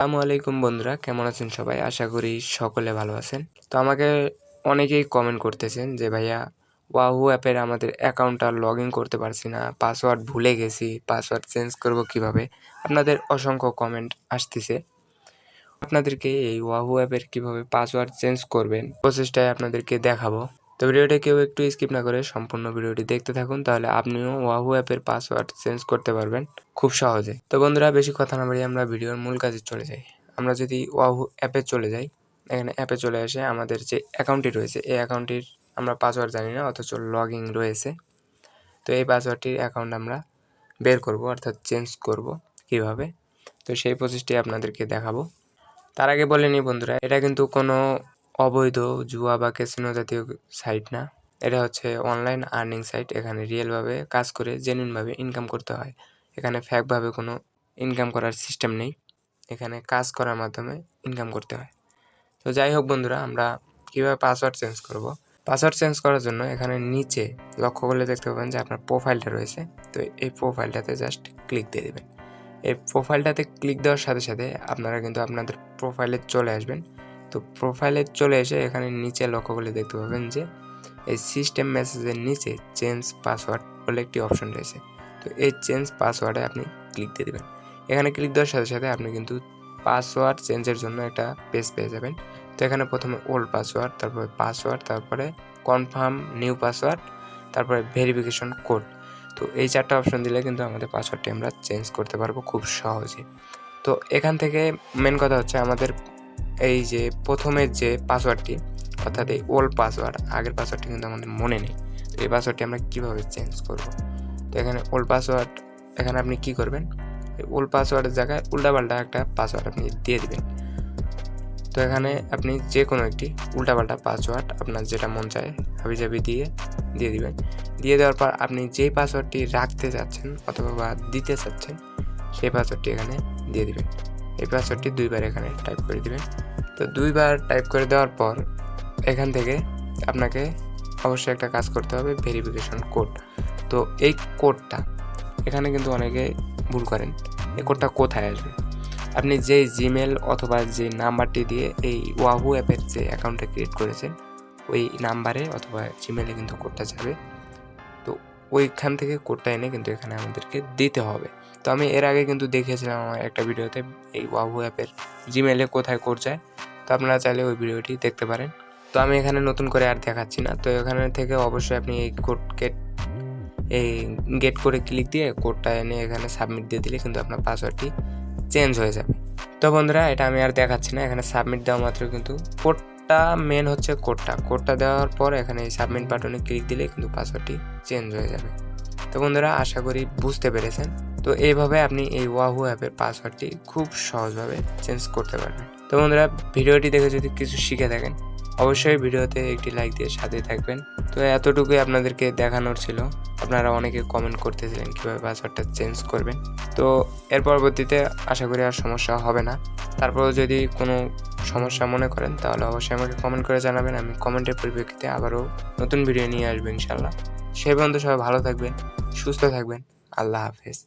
আসসালামু আলাইকুম বন্ধুরা, কেমন আছেন সবাই? আশা করি সকলে ভালো আছেন। তো আমাকে অনেকেই কমেন্ট করতেছেন যে ভাইয়া ওয়াহু অ্যাপের আমাদের অ্যাকাউন্টটা লগ ইন করতে পারছি না, পাসওয়ার্ড ভুলে গেছি, পাসওয়ার্ড চেঞ্জ করব কিভাবে? আপনাদের অসংখ্য কমেন্ট আসতেছে। আপনাদেরকে এই ওয়াহু অ্যাপের কিভাবে পাসওয়ার্ড চেঞ্জ করবেন প্রসেসটাই আপনাদেরকে দেখাবো। তো ভিডিওটা কেউ একটু স্কিপ না করে সম্পূর্ণ ভিডিওটি দেখতে থাকুন, তাহলে আপনিও ওয়াহু অ্যাপের পাসওয়ার্ড চেঞ্জ করতে পারবেন খুব সহজে। তো বন্ধুরা, বেশি কথা না বাড়িয়ে আমরা ভিডিওর মূল কাজে চলে যাই। আমরা যদি ওয়াহু অ্যাপে চলে যাই, এখানে অ্যাপে চলে এসে আমাদের যে অ্যাকাউন্টটি রয়েছে এই অ্যাকাউন্টটির আমরা পাসওয়ার্ড জানি না, অথচ লগইন রয়েছে। তো এই পাসওয়ার্ডটির অ্যাকাউন্ট আমরা বের করব, অর্থাৎ চেঞ্জ করব কিভাবে, তো সেই প্রসেসটি আপনাদেরকে দেখাবো। তার আগে বলে নিই বন্ধুরা, এটা কিন্তু কোনো অবৈধ জুয়া বা ক্যাসিনো জাতীয় সাইট না। এটা হচ্ছে অনলাইন আর্নিং সাইট। এখানে রিয়েলভাবে কাজ করে জেনুইনভাবে ইনকাম করতে হয়। এখানে ফ্যাকভাবে কোনো ইনকাম করার সিস্টেম নেই। এখানে কাজ করার মাধ্যমে ইনকাম করতে হয়। তো যাই হোক বন্ধুরা, আমরা কীভাবে পাসওয়ার্ড চেঞ্জ করব। পাসওয়ার্ড চেঞ্জ করার জন্য এখানে নিচে লক্ষ্য করলে দেখতে পাবেন যে আপনার প্রোফাইলটা রয়েছে। তো এই প্রোফাইলটাতে জাস্ট ক্লিক দিয়ে দেবেন। এই প্রোফাইলটাতে ক্লিক দেওয়ার সাথে সাথে আপনারা কিন্তু আপনাদের প্রোফাইলে চলে আসবেন। তো প্রোফাইলে চলে এসে এখানে নিচে লক্ষ্য করলে দেখতে পাবেন যে এই সিস্টেম মেসেজের নিচে চেঞ্জ পাসওয়ার্ড বলে একটি অপশন রয়েছে। তো এই চেঞ্জ পাসওয়ার্ডে আপনি ক্লিক দিয়ে দেবেন। এখানে ক্লিক দেওয়ার সাথে সাথে আপনি কিন্তু পাসওয়ার্ড চেঞ্জের জন্য একটা পেজ পেয়ে যাবেন। তো এখানে প্রথমে ওল্ড পাসওয়ার্ড, তারপরে পাসওয়ার্ড, তারপরে কনফার্ম নিউ পাসওয়ার্ড, তারপরে ভেরিফিকেশন কোড। তো এই 4টা অপশন দিলে কিন্তু আমাদের পাসওয়ার্ডটি আমরা চেঞ্জ করতে পারবো খুব সহজে। তো এখান থেকে মেন কথা হচ্ছে আমাদের এই যে প্রথমের যে পাসওয়ার্ডটি, অর্থাৎ এই ওল্ড পাসওয়ার্ড, আগের পাসওয়ার্ডটি কিন্তু আমাদের মনে নেই। তো এই পাসওয়ার্ডটি আমরা কীভাবে চেঞ্জ করব। তো এখানে ওল্ড পাসওয়ার্ড, এখানে আপনি কি করবেন, এই ওল্ড পাসওয়ার্ডের জায়গায় উল্টাপাল্টা একটা পাসওয়ার্ড আপনি দিয়ে দিবেন। তো এখানে আপনি যে কোনো একটি উল্টাপাল্টা পাসওয়ার্ড আপনার যেটা মন চায় হাবিজাবি দিয়ে দিবেন। দিয়ে দেওয়ার পর আপনি যেই পাসওয়ার্ডটি রাখতে চাচ্ছেন অথবা বা দিতে চাচ্ছেন সেই পাসওয়ার্ডটি এখানে দিয়ে দিবেন। এই পাসওয়ার্ডটি 2বার এখানে টাইপ করে দিবেন। তো 2বার টাইপ করে দেওয়ার পর এখান থেকে আপনাকে অবশ্যই একটা কাজ করতে হবে, ভেরিফিকেশন কোড। তো এই কোডটা এখানে কিন্তু অনেকে ভুল করেন। এই কোডটা কোথায় আসবে? আপনি যে জিমেল অথবা যে নাম্বারটি দিয়ে এই ওয়াহু অ্যাপের যে অ্যাকাউন্টটা ক্রিয়েট করেছেন ওই নাম্বারে অথবা জিমেলে কিন্তু কোডটা যাবে। তো ওইখান থেকে কোডটা এনে কিন্তু এখানে আমাদেরকে দিতে হবে। তো আমি এর আগে কিন্তু দেখিয়েছিলাম আমার একটা ভিডিওতে এই ওয়াহু অ্যাপের জিমেলে কোথায় কোড যায়। তো আপনারা চাইলে ওই ভিডিওটি দেখতে পারেন। তো আমি এখানে নতুন করে আর দেখাচ্ছি না। তো এখানে থেকে অবশ্যই আপনি এই গেট করে ক্লিক দিয়ে কোডটা এনে এখানে সাবমিট দিয়ে দিলে কিন্তু আপনার পাসওয়ার্ডটি চেঞ্জ হয়ে যাবে। তো বন্ধুরা, এটা আমি আর দেখাচ্ছি না। এখানে সাবমিট দেওয়া মাত্র কিন্তু কোডটা মেন হচ্ছে কোডটা দেওয়ার পর এখানে এই সাবমিট বাটনে ক্লিক দিলে কিন্তু পাসওয়ার্ডটি চেঞ্জ হয়ে যাবে। তো বন্ধুরা, আশা করি বুঝতে পেরেছেন। তো এইভাবে আপনি এই ওয়াহু অ্যাপের পাসওয়ার্ডটি খুব সহজভাবে চেঞ্জ করতে পারবেন। তো বন্ধুরা, ভিডিওটি দেখে যদি কিছু শিখে থাকেন অবশ্যই ভিডিওতে একটি লাইক দিয়ে সাথে থাকবেন। তো এতটুকুই আপনাদেরকে দেখানোর ছিল। আপনারা অনেকে কমেন্ট করতেছিলেন কীভাবে পাসওয়ার্ডটা চেঞ্জ করবেন। তো এর পরবর্তীতে আশা করি আর সমস্যা হবে না। তারপরেও যদি কোনো সমস্যা মনে করেন তাহলে অবশ্যই আমাকে কমেন্ট করে জানাবেন। আমি কমেন্টের পরিপ্রেক্ষিতে আবারও নতুন ভিডিও নিয়ে আসবো ইনশাল্লাহ। সেই পর্যন্ত সবাই ভালো থাকবেন, সুস্থ থাকবেন। আল্লাহ হাফেজ।